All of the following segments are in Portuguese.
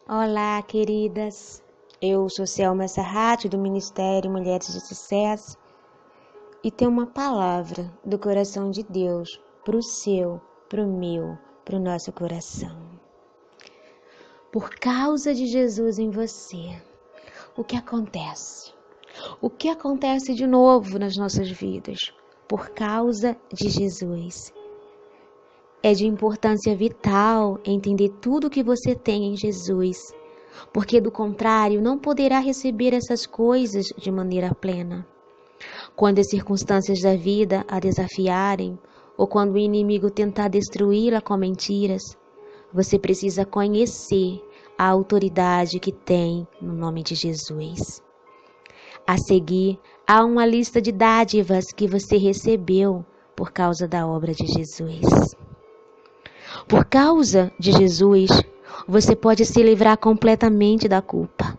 Olá, queridas. Eu sou Selma Sarrati, do Ministério Mulheres de Sucesso, e tenho uma palavra do coração de Deus para o seu, para o meu, para o nosso coração. Por causa de Jesus em você, o que acontece? O que acontece de novo nas nossas vidas? Por causa de Jesus. É de importância vital entender tudo que você tem em Jesus, porque do contrário não poderá receber essas coisas de maneira plena. Quando as circunstâncias da vida a desafiarem, ou quando o inimigo tentar destruí-la com mentiras, você precisa conhecer a autoridade que tem no nome de Jesus. A seguir, há uma lista de dádivas que você recebeu por causa da obra de Jesus. Por causa de Jesus, você pode se livrar completamente da culpa.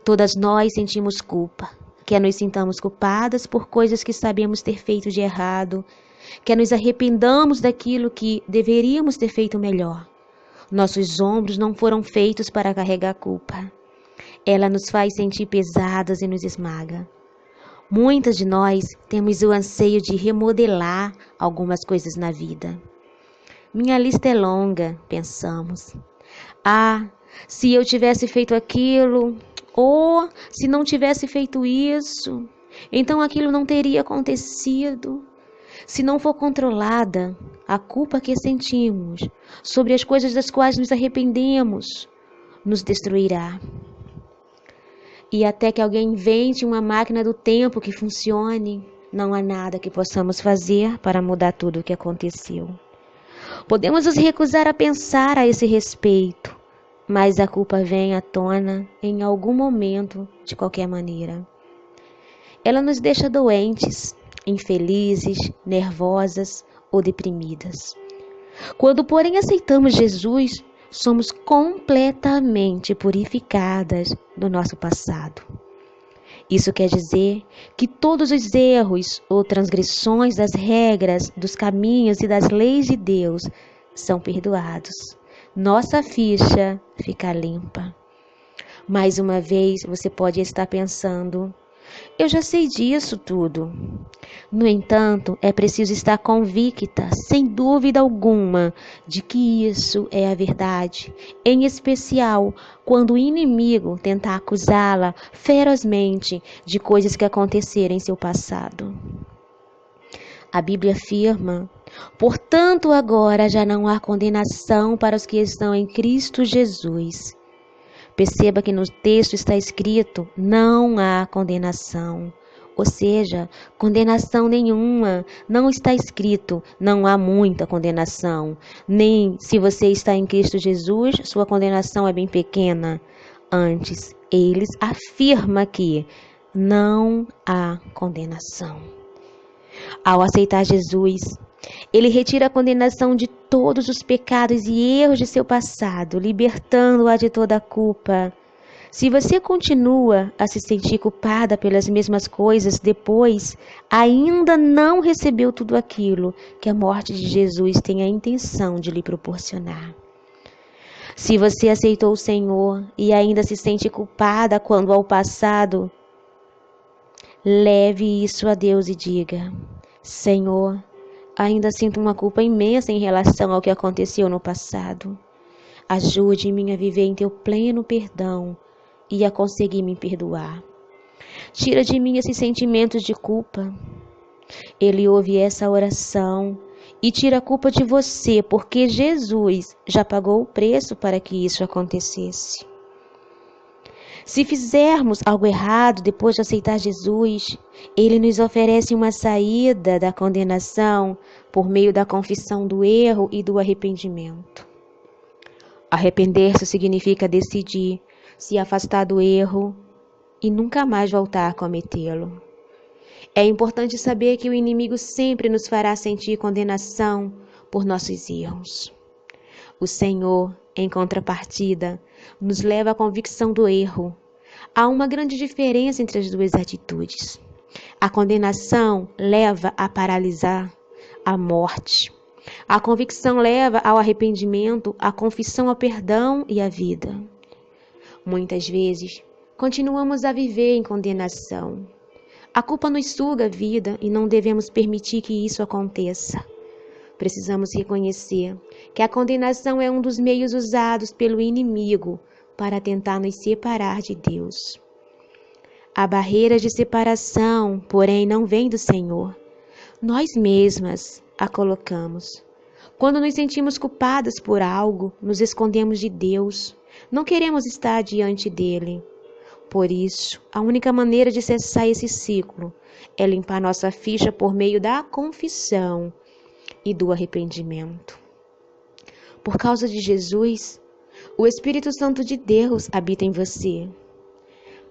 Todas nós sentimos culpa, quer nos sintamos culpadas por coisas que sabemos ter feito de errado, quer nos arrependamos daquilo que deveríamos ter feito melhor. Nossos ombros não foram feitos para carregar a culpa. Ela nos faz sentir pesadas e nos esmaga. Muitas de nós temos o anseio de remodelar algumas coisas na vida. Minha lista é longa, pensamos. Se eu tivesse feito aquilo, ou se não tivesse feito isso, então aquilo não teria acontecido. Se não for controlada, a culpa que sentimos sobre as coisas das quais nos arrependemos nos destruirá. E até que alguém invente uma máquina do tempo que funcione, não há nada que possamos fazer para mudar tudo o que aconteceu. Podemos nos recusar a pensar a esse respeito, mas a culpa vem à tona em algum momento, de qualquer maneira. Ela nos deixa doentes, infelizes, nervosas ou deprimidas. Quando, porém, aceitamos Jesus, somos completamente purificadas do nosso passado. Isso quer dizer que todos os erros ou transgressões das regras, dos caminhos e das leis de Deus são perdoados. Nossa ficha fica limpa. Mais uma vez, você pode estar pensando: eu já sei disso tudo. No entanto, é preciso estar convicta, sem dúvida alguma, de que isso é a verdade, em especial quando o inimigo tentar acusá-la ferozmente de coisas que aconteceram em seu passado. A Bíblia afirma: portanto, agora já não há condenação para os que estão em Cristo Jesus. Perceba que no texto está escrito: não há condenação. Ou seja, condenação nenhuma. Não está escrito: não há muita condenação. Nem se você está em Cristo Jesus, sua condenação é bem pequena. Antes, eles afirmam que não há condenação. Ao aceitar Jesus, Ele retira a condenação de todos os pecados e erros de seu passado, libertando-a de toda a culpa. Se você continua a se sentir culpada pelas mesmas coisas depois, ainda não recebeu tudo aquilo que a morte de Jesus tem a intenção de lhe proporcionar. Se você aceitou o Senhor e ainda se sente culpada quanto ao passado, leve isso a Deus e diga: Senhor, ainda sinto uma culpa imensa em relação ao que aconteceu no passado. Ajude-me a viver em teu pleno perdão e a conseguir me perdoar. Tira de mim esses sentimentos de culpa. Ele ouve essa oração e tira a culpa de você, porque Jesus já pagou o preço para que isso acontecesse. Se fizermos algo errado depois de aceitar Jesus, Ele nos oferece uma saída da condenação por meio da confissão do erro e do arrependimento. Arrepender-se significa decidir se afastar do erro e nunca mais voltar a cometê-lo. É importante saber que o inimigo sempre nos fará sentir condenação por nossos erros. O Senhor, em contrapartida, nos leva à convicção do erro. Há uma grande diferença entre as duas atitudes. A condenação leva a paralisar, à morte. A convicção leva ao arrependimento, à confissão ao perdão e à vida. Muitas vezes, continuamos a viver em condenação. A culpa nos suga a vida e não devemos permitir que isso aconteça. Precisamos reconhecer que a condenação é um dos meios usados pelo inimigo para tentar nos separar de Deus. A barreira de separação, porém, não vem do Senhor. Nós mesmas a colocamos. Quando nos sentimos culpadas por algo, nos escondemos de Deus. Não queremos estar diante dele. Por isso, a única maneira de cessar esse ciclo é limpar nossa ficha por meio da confissão e do arrependimento. Por causa de Jesus, o Espírito Santo de Deus habita em você.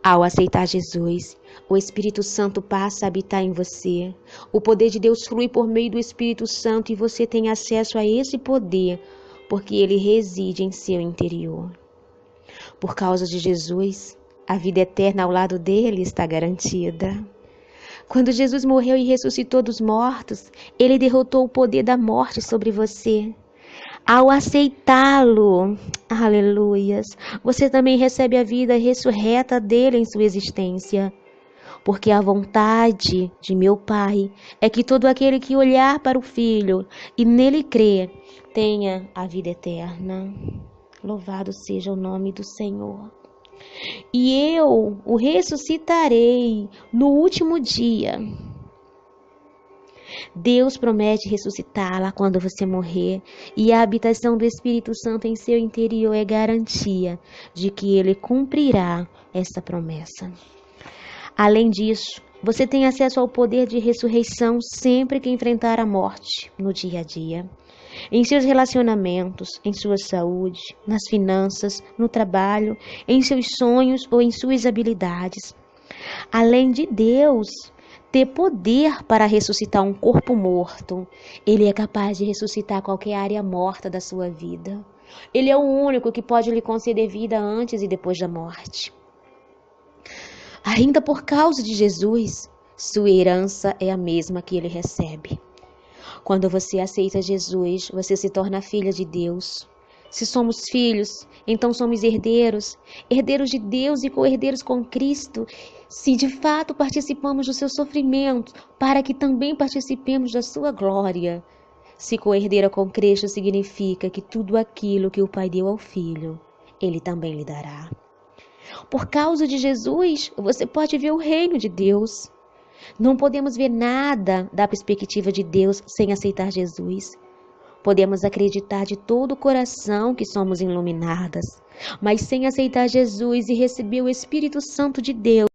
Ao aceitar Jesus, o Espírito Santo passa a habitar em você. O poder de Deus flui por meio do Espírito Santo e você tem acesso a esse poder, porque ele reside em seu interior. Por causa de Jesus, a vida eterna ao lado dele está garantida. Quando Jesus morreu e ressuscitou dos mortos, ele derrotou o poder da morte sobre você. Ao aceitá-lo, aleluias, você também recebe a vida ressurreta dele em sua existência. Porque a vontade de meu Pai é que todo aquele que olhar para o Filho e nele crer, tenha a vida eterna. Louvado seja o nome do Senhor. E eu o ressuscitarei no último dia. Deus promete ressuscitá-la quando você morrer, e a habitação do Espírito Santo em seu interior é garantia de que ele cumprirá essa promessa. Além disso, você tem acesso ao poder de ressurreição sempre que enfrentar a morte no dia a dia. Em seus relacionamentos, em sua saúde, nas finanças, no trabalho, em seus sonhos ou em suas habilidades. Além de Deus ter poder para ressuscitar um corpo morto, ele é capaz de ressuscitar qualquer área morta da sua vida. Ele é o único que pode lhe conceder vida antes e depois da morte. Ainda por causa de Jesus, sua herança é a mesma que ele recebe. Quando você aceita Jesus, você se torna filha de Deus. Se somos filhos, então somos herdeiros, herdeiros de Deus e co-herdeiros com Cristo. Se de fato participamos do seu sofrimento, para que também participemos da sua glória. Se co-herdeira com Cristo significa que tudo aquilo que o Pai deu ao Filho, ele também lhe dará. Por causa de Jesus, você pode ver o reino de Deus. Não podemos ver nada da perspectiva de Deus sem aceitar Jesus. Podemos acreditar de todo o coração que somos iluminadas, mas sem aceitar Jesus e receber o Espírito Santo de Deus,